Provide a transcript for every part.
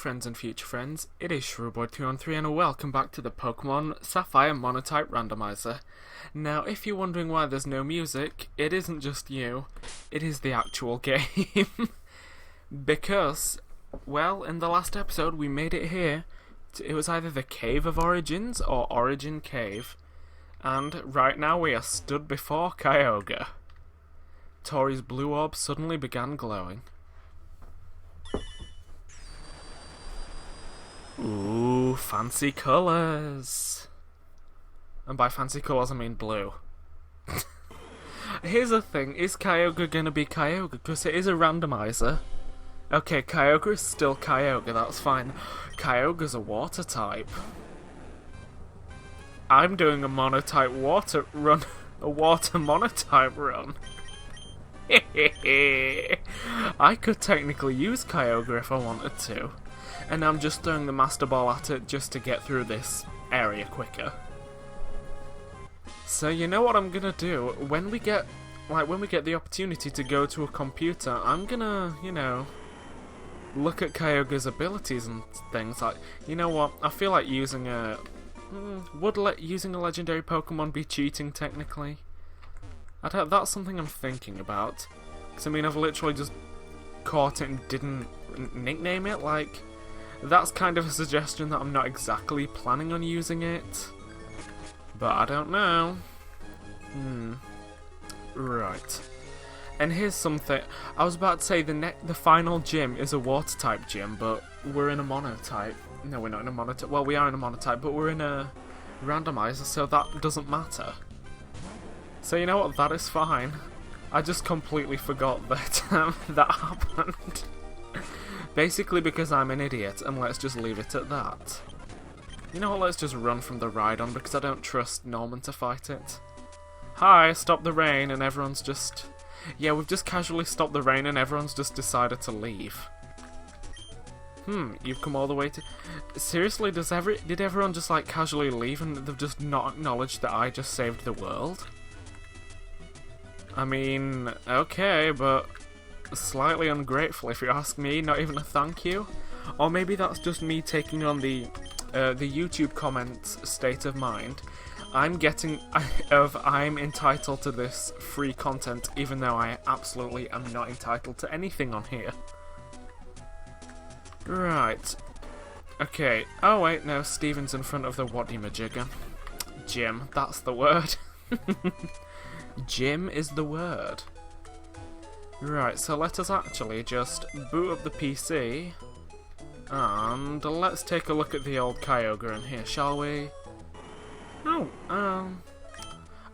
friends and future friends, it is Shrewboy313 and welcome back to the Pokemon Sapphire Monotype Randomiser. Now, if you're wondering why there's no music, it isn't just you, it is the actual game. Because, well, in the last episode we made it here. It was either the Cave of Origins or Origin Cave. And right now we are stood before Kyogre. Tori's blue orb suddenly began glowing. Ooh, fancy colours. And by fancy colours I mean blue. Here's the thing, is Kyogre gonna be Kyogre? Because it is a randomizer. Okay, Kyogre is still Kyogre, that's fine. Kyogre's a water type. I'm doing a monotype water run. A water monotype run. I could technically use Kyogre if I wanted to. And I'm just throwing the Master Ball at it just to get through this area quicker. So you know what I'm gonna do? When we get the opportunity to go to a computer, I'm gonna, look at Kyogre's abilities and things. Like, you know what? I feel like using a... using a legendary Pokemon be cheating, technically? That's something I'm thinking about. Because, I mean, I've literally just caught it and didn't nickname it, like... That's kind of a suggestion that I'm not exactly planning on using it. But I don't know. Right. And here's something. I was about to say the final gym is a water type gym, but we're in a monotype. No, we're not in a monotype. Well, we are in a monotype, but we're in a randomizer, so that doesn't matter. So you know what? That is fine. I just completely forgot that that happened. Basically because I'm an idiot, and let's just leave it at that. You know what, let's just run from the Rhydon because I don't trust Norman to fight it. Hi, stop the rain, and everyone's just... Yeah, we've just casually stopped the rain and everyone's just decided to leave. You've come all the way to... Seriously, did everyone just like casually leave and they've just not acknowledged that I just saved the world? I mean, okay, but... Slightly ungrateful if you ask me, not even a thank you. Or maybe that's just me taking on the YouTube comments state of mind. I'm entitled to this free content even though I absolutely am not entitled to anything on here. Right. Okay. Oh wait, no, Steven's in front of the Whaddymajigger. Jim, that's the word. Jim is the word. Right, so let us actually just boot up the PC, and let's take a look at the old Kyogre in here, shall we? Oh,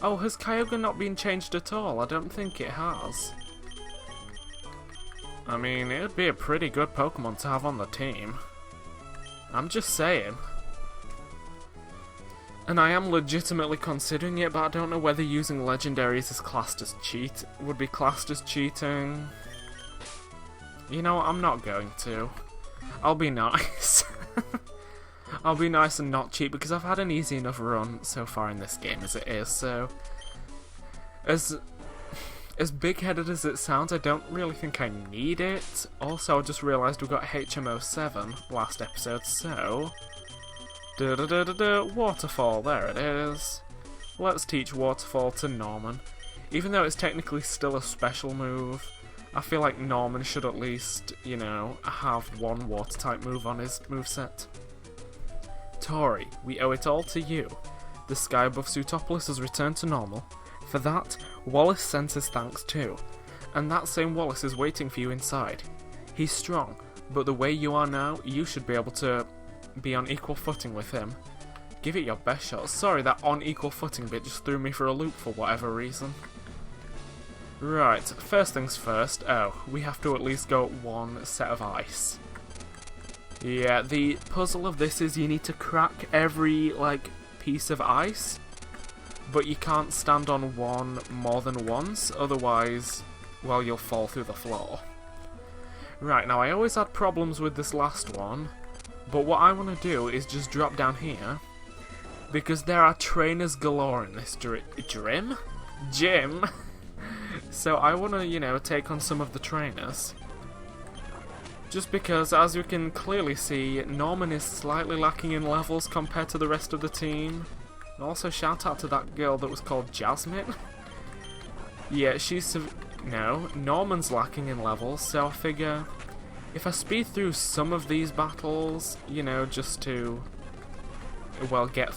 has Kyogre not been changed at all? I don't think it has. I mean, it would be a pretty good Pokemon to have on the team. I'm just saying. And I am legitimately considering it, but I don't know whether using legendaries is classed as would be classed as cheating. You know what, I'm not going to. I'll be nice. I'll be nice and not cheat, because I've had an easy enough run so far in this game as it is, so... As big-headed as it sounds, I don't really think I need it. Also, I just realised we got HM07 last episode, so... Waterfall, there it is. Let's teach Waterfall to Norman. Even though it's technically still a special move, I feel like Norman should at least, have one Water-type move on his moveset. Tori, we owe it all to you. The sky above Sootopolis has returned to normal. For that, Wallace sends his thanks too. And that same Wallace is waiting for you inside. He's strong, but the way you are now, you should be able to be on equal footing with him. Give it your best shot. Sorry, that on equal footing bit just threw me for a loop for whatever reason. Right, first things first. Oh, we have to at least go one set of ice. Yeah, the puzzle of this is you need to crack every, piece of ice, but you can't stand on one more than once, otherwise, well, you'll fall through the floor. Right, now I always had problems with this last one, but what I want to do is just drop down here, because there are trainers galore in this gym. So I want to, take on some of the trainers. Just because, as you can clearly see, Norman is slightly lacking in levels compared to the rest of the team. And also shout out to that girl that was called Jasmine. Yeah, no, Norman's lacking in levels, so I figure if I speed through some of these battles, you know, just to, well, get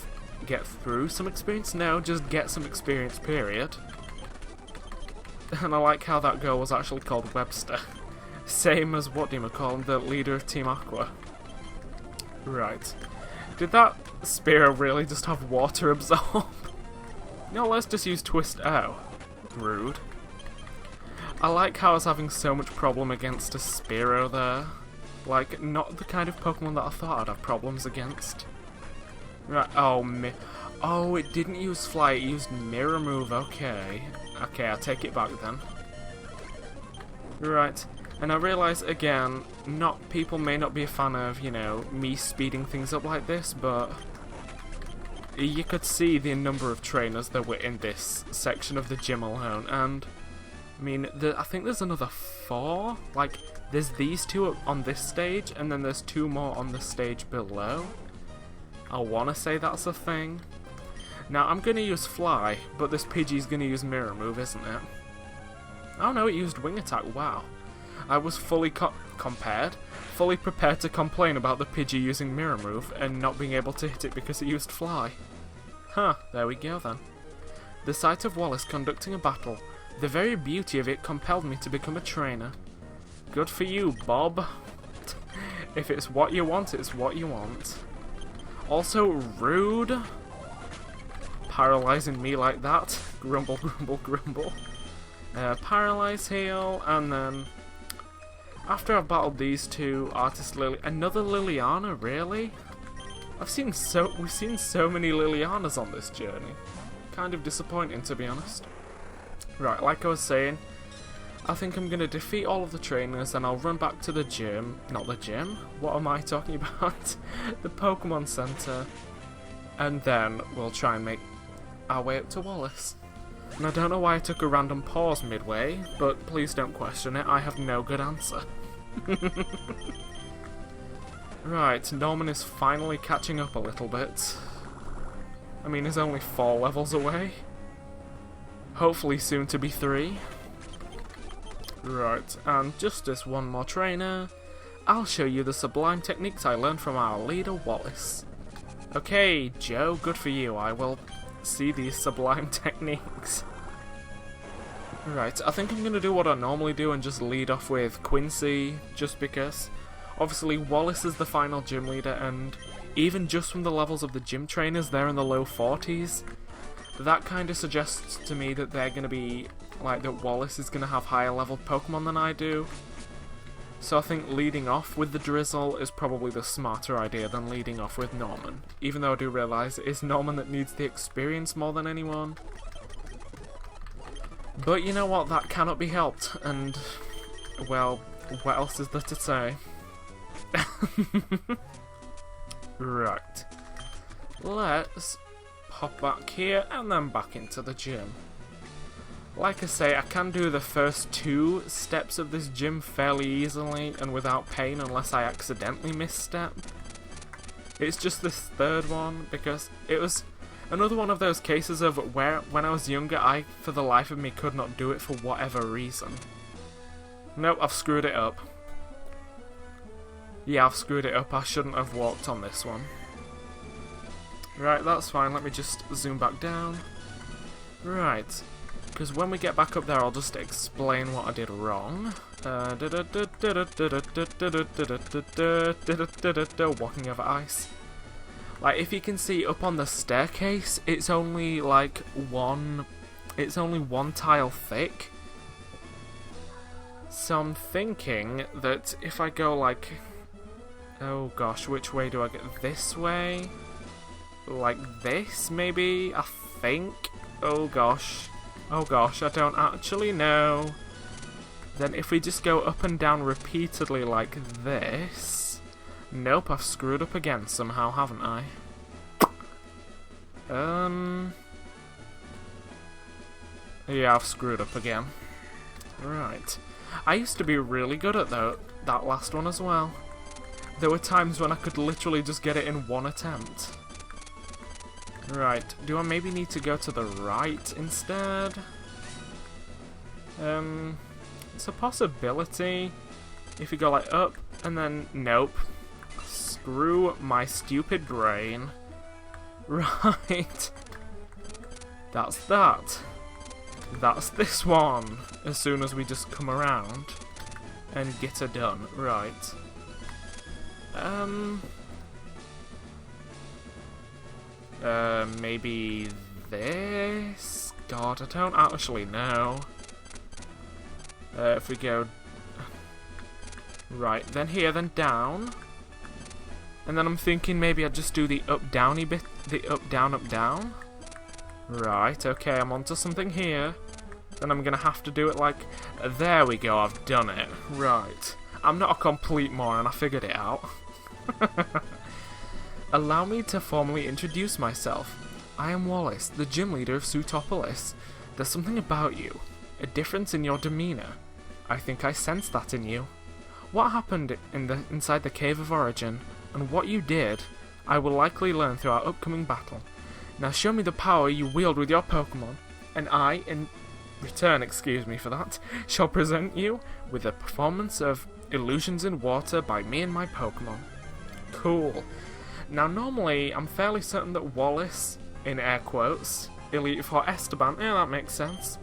through some experience. No, just get some experience, period. And I like how that girl was actually called Webster. Same as, what do you call him, the leader of Team Aqua. Right. Did that Spearow really just have water absorb? No, let's just use Twist O. Rude. I like how I was having so much problem against a Spearow there. Like, not the kind of Pokemon that I thought I'd have problems against. Right, oh, it didn't use Fly, it used Mirror Move, okay. Okay, I'll take it back then. Right, and I realise, again, people may not be a fan of, you know, me speeding things up like this, but you could see the number of trainers that were in this section of the gym alone, and I mean, I think there's another 4. Like, there's these 2 on this stage, and then there's 2 more on the stage below. I want to say that's a thing. Now, I'm going to use Fly, but this Pidgey's going to use Mirror Move, isn't it? Oh no, it used Wing Attack, wow. I was fully fully prepared to complain about the Pidgey using Mirror Move and not being able to hit it because it used Fly. Huh, there we go then. The sight of Wallace conducting a battle, the very beauty of it compelled me to become a trainer. Good for you, Bob. If it's what you want, it's what you want. Also, rude. Paralyzing me like that. Grumble, grumble, grumble. Paralyze heal, and then after I've battled these 2, Artist Lily, another Liliana, really? We've seen so many Lilianas on this journey. Kind of disappointing, to be honest. Right, like I was saying, I think I'm gonna defeat all of the trainers, and I'll run back to the gym. Not the gym? What am I talking about? The Pokemon Center. And then we'll try and make our way up to Wallace. And I don't know why I took a random pause midway, but please don't question it, I have no good answer. Right, Norman is finally catching up a little bit. I mean, he's only 4 levels away. Hopefully soon to be 3. Right, and just as one more trainer, I'll show you the sublime techniques I learned from our leader, Wallace. Okay, Joe, good for you, I will see these sublime techniques. Right, I think I'm going to do what I normally do and just lead off with Quincy, just because. Obviously, Wallace is the final gym leader, and even just from the levels of the gym trainers, they're in the low 40s. That kind of suggests to me that they're going to be, like, that Wallace is going to have higher leveled Pokemon than I do. So I think leading off with the Drizzle is probably the smarter idea than leading off with Norman. Even though I do realise it is Norman that needs the experience more than anyone. But you know what, that cannot be helped, and, well, what else is there to say? Right. Let's pop back here and then back into the gym. Like I say, I can do the first 2 steps of this gym fairly easily and without pain unless I accidentally misstep. It's just this 3rd one, because it was another one of those cases of where, when I was younger, I, for the life of me, could not do it for whatever reason. Nope, I've screwed it up. Yeah, I've screwed it up. I shouldn't have walked on this one. Right, that's fine. Let me just zoom back down. Right. Because when we get back up there, I'll just explain what I did wrong. Walking over ice. Like, if you can see up on the staircase, it's only like one tile thick. So I'm thinking that if I go like, oh gosh, which way do I get? This way? Like this, maybe? I think? Oh gosh, I don't actually know. Then if we just go up and down repeatedly like this... Nope, I've screwed up again somehow, haven't I? Yeah, I've screwed up again. Right. I used to be really good at that last one as well. There were times when I could literally just get it in one attempt. Right, do I maybe need to go to the right instead? It's a possibility. If you go like up, and then nope. Screw my stupid brain. Right. That's that. That's this one. As soon as we just come around and get her done. Right. Maybe this? God, I don't actually know. If we go... Right, then here, then down. And then I'm thinking maybe I'd just do the up-downy bit, the up-down, up-down. Right, okay, I'm onto something here. Then I'm gonna have to do it like... There we go, I've done it. Right. I'm not a complete moron, I figured it out. Allow me to formally introduce myself. I am Wallace, the gym leader of Suitopolis. There's something about you. A difference in your demeanor. I think I sense that in you. What happened inside the Cave of Origin, and what you did, I will likely learn through our upcoming battle. Now show me the power you wield with your Pokemon, and I, in return, excuse me for that, shall present you with a performance of Illusions in Water by me and my Pokemon. Cool. Now normally, I'm fairly certain that Wallace, in air quotes, Elite for Esteban, yeah, that makes sense.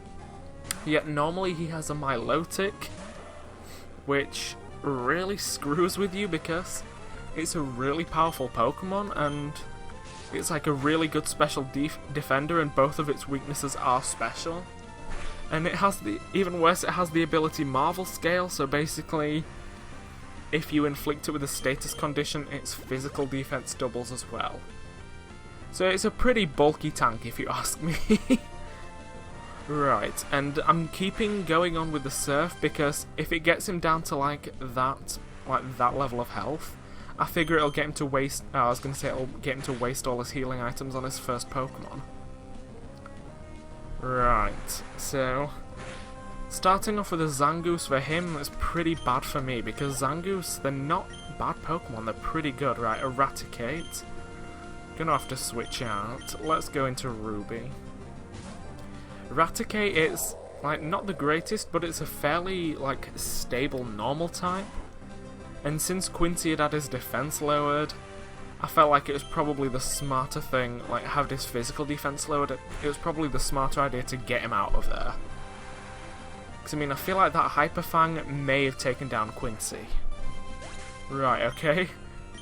Yet normally he has a Milotic, which really screws with you because it's a really powerful Pokemon and it's like a really good special defender, and both of its weaknesses are special. And it has the, even worse, it has the ability Marvel Scale, so basically if you inflict it with a status condition, its physical defense doubles as well. So it's a pretty bulky tank if you ask me. Right, and I'm keeping going on with the Surf because if it gets him down to like that level of health, I figure it'll get him to waste. I was gonna say it'll get him to waste all his healing items on his first Pokemon. Right, so starting off with a Zangoose for him is pretty bad for me because Zangoose, they're not bad Pokemon, they're pretty good. Right, Eradicate. Gonna have to switch out. Let's go into Ruby. Eradicate is like not the greatest, but it's a fairly like stable normal type. And since Quincy had his defense lowered, I felt like it was probably the smarter thing, like have his physical defense lowered, it was probably the smarter idea to get him out of there. Because I mean, I feel like that Hyper Fang may have taken down Quincy. Right, okay.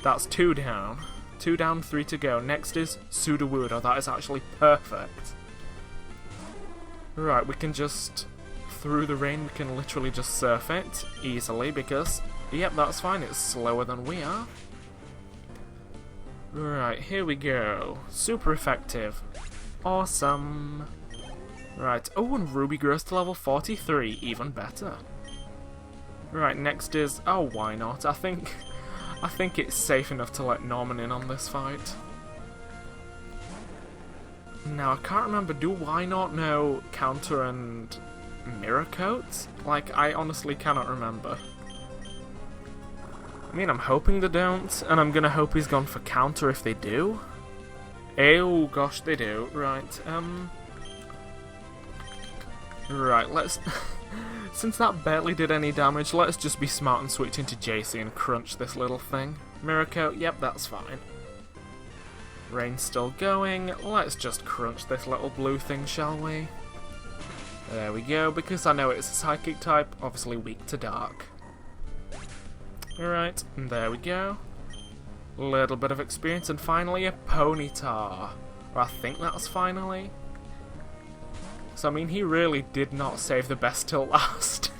That's 2 down. 2 down, 3 to go. Next is Sudowoodo. That is actually perfect. Right, we can just, through the rain, we can literally just surf it easily because, yep, that's fine, it's slower than we are. Right, here we go. Super effective. Awesome. Right, oh, and Ruby grows to level 43, even better. Right, next is, oh, why not? I think it's safe enough to let Norman in on this fight. Now, I can't remember, do Why Not know Counter and Mirror Coat? Like, I honestly cannot remember. I mean, I'm hoping they don't, and I'm gonna hope he's gone for Counter if they do. Oh gosh, they do. Right, Right, let's... Since that barely did any damage, let's just be smart and switch into JC and crunch this little thing. Mirror Coat, yep, that's fine. Rain's still going, let's just crunch this little blue thing, shall we? There we go, because I know it's a Psychic type, obviously weak to Dark. Alright, and there we go. Little bit of experience, and finally a Ponyta. Or I think that's finally. So I mean, he really did not save the best till last.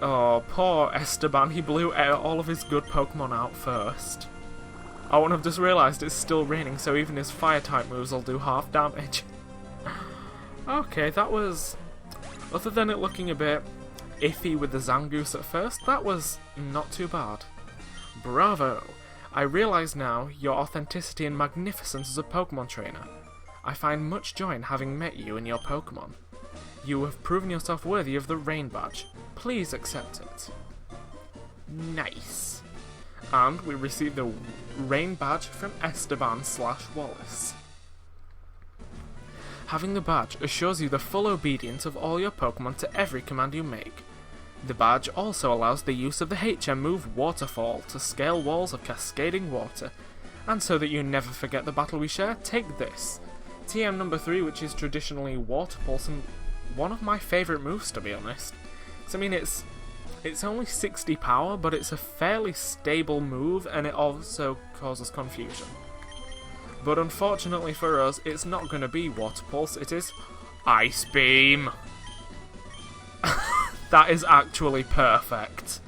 Oh, poor Esteban, he blew all of his good Pokemon out first. Oh, and I've just realised it's still raining, so even his Fire-type moves will do half damage. Okay, that was... Other than it looking a bit iffy with the Zangoose at first, that was not too bad. Bravo! I realise now your authenticity and magnificence as a Pokemon trainer. I find much joy in having met you and your Pokemon. You have proven yourself worthy of the Rain Badge. Please accept it. Nice. And we received the Rain Badge from Esteban/Wallace. Having the badge assures you the full obedience of all your Pokemon to every command you make. The badge also allows the use of the HM move Waterfall to scale walls of cascading water. And so that you never forget the battle we share, take this. TM number 3, which is traditionally Water Pulse, and one of my favourite moves, to be honest. So, I mean, it's only 60 power, but it's a fairly stable move, and it also causes confusion. But unfortunately for us, it's not going to be Water Pulse, it is Ice Beam. That is actually perfect.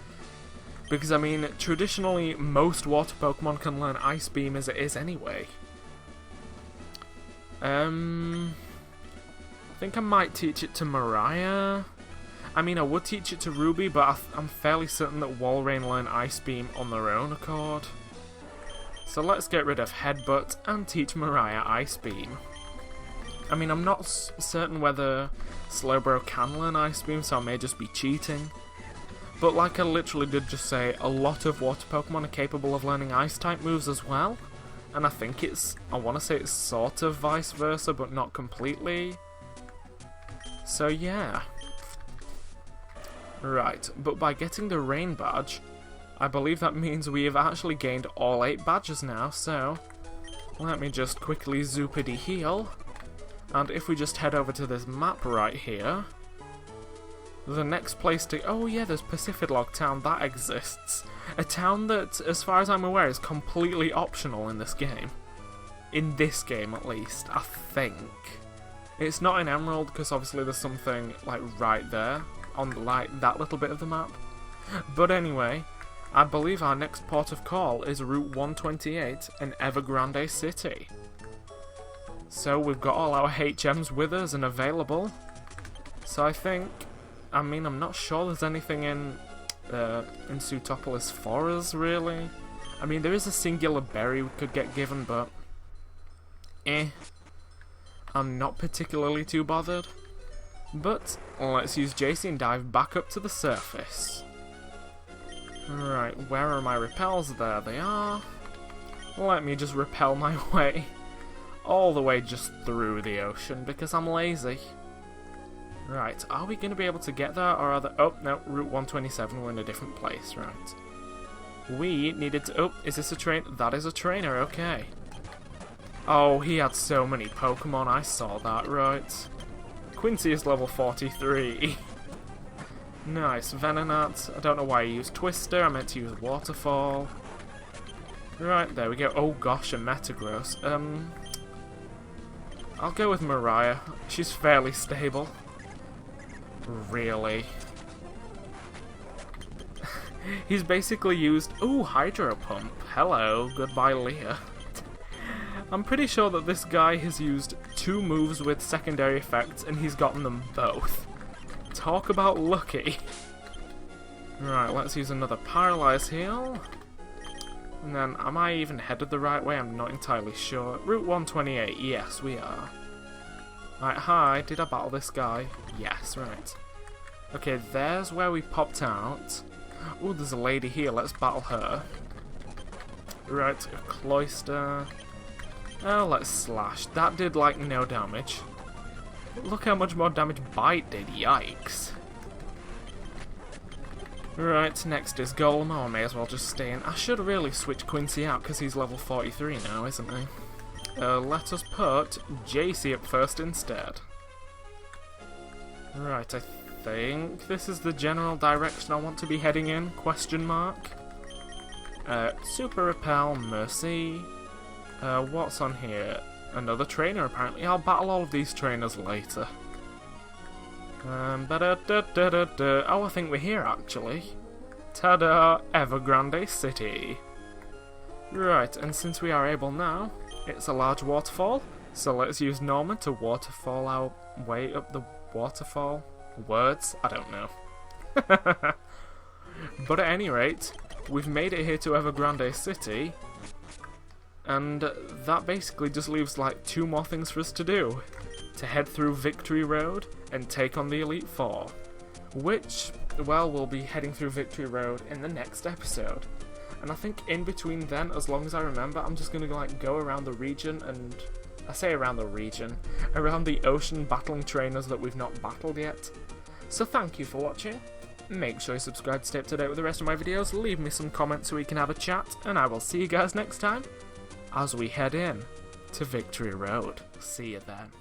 Because, I mean, traditionally, most water Pokemon can learn Ice Beam as it is anyway. I think I might teach it to Mariah. I mean, I would teach it to Ruby, but I'm fairly certain that Walrein learn Ice Beam on their own accord. So let's get rid of Headbutt and teach Mariah Ice Beam. I mean, I'm not certain whether Slowbro can learn Ice Beam, so I may just be cheating. But like I literally did just say, a lot of water Pokemon are capable of learning Ice-type moves as well. And I think I want to say it's sort of vice versa, but not completely. So yeah. Right, but by getting the Rain Badge, I believe that means we have actually gained all 8 badges now, so let me just quickly zoopity heal. And if we just head over to this map right here, the next place to... Oh yeah, there's Pacifidlog Town, that exists. A town that, as far as I'm aware, is completely optional in this game. In this game, at least, I think. It's not in Emerald, because obviously there's something, like, right there, on, like, that little bit of the map. But anyway, I believe our next port of call is Route 128 in Evergrande City. So we've got all our HMs with us and available. So I think... I mean, I'm not sure there's anything in Sootopolis for us, really. I mean, there is a singular berry we could get given, but... I'm not particularly too bothered. But, let's use JC and dive back up to the surface. Right, where are my repels? There they are. Let me just repel my way all the way just through the ocean, because I'm lazy. Right, are we going to be able to get there, or are there... Oh, no, Route 127, we're in a different place, right. We needed to... Oh, is this a train? That is a trainer, okay. Oh, he had so many Pokemon, I saw that, right. Quincy is level 43. Nice, Venonat. I don't know why I used Twister, I meant to use Waterfall. Right, there we go. Oh gosh, a Metagross. I'll go with Mariah. She's fairly stable. Really? He's basically used... Ooh, Hydro Pump. Hello, goodbye Leah. I'm pretty sure that this guy has used 2 moves with secondary effects and he's gotten them both. Talk about lucky. Right, let's use another Paralyze Heal. And then, am I even headed the right way? I'm not entirely sure. Route 128, yes we are. Right, hi, did I battle this guy? Yes, right. Okay, there's where we popped out. Ooh, there's a lady here, let's battle her. Right, a Cloyster. Oh, let's slash. That did, like, no damage. Look how much more damage Bite did, yikes. Right, next is Golem. Oh, I may as well just stay in. I should really switch Quincy out, because he's level 43 now, isn't he? Let us put JC up first instead. Right, I think this is the general direction I want to be heading in, question mark. Super Repel, Mercy. What's on here? Another trainer, apparently. I'll battle all of these trainers later. Oh, I think we're here, actually. Ta-da! Evergrande City. Right, and since we are able now, it's a large waterfall, so let's use Norman to waterfall our way up the waterfall. Words? I don't know. But at any rate, we've made it here to Evergrande City, and that basically just leaves like 2 more things for us to do. to head through Victory Road and take on the Elite Four. Which, well, we'll be heading through Victory Road in the next episode. And I think in between then, as long as I remember, I'm just gonna go around the region and... I say around the region, around the ocean battling trainers that we've not battled yet. So thank you for watching. Make sure you subscribe to stay up to date with the rest of my videos, leave me some comments so we can have a chat, and I will see you guys next time as we head in to Victory Road. See you then.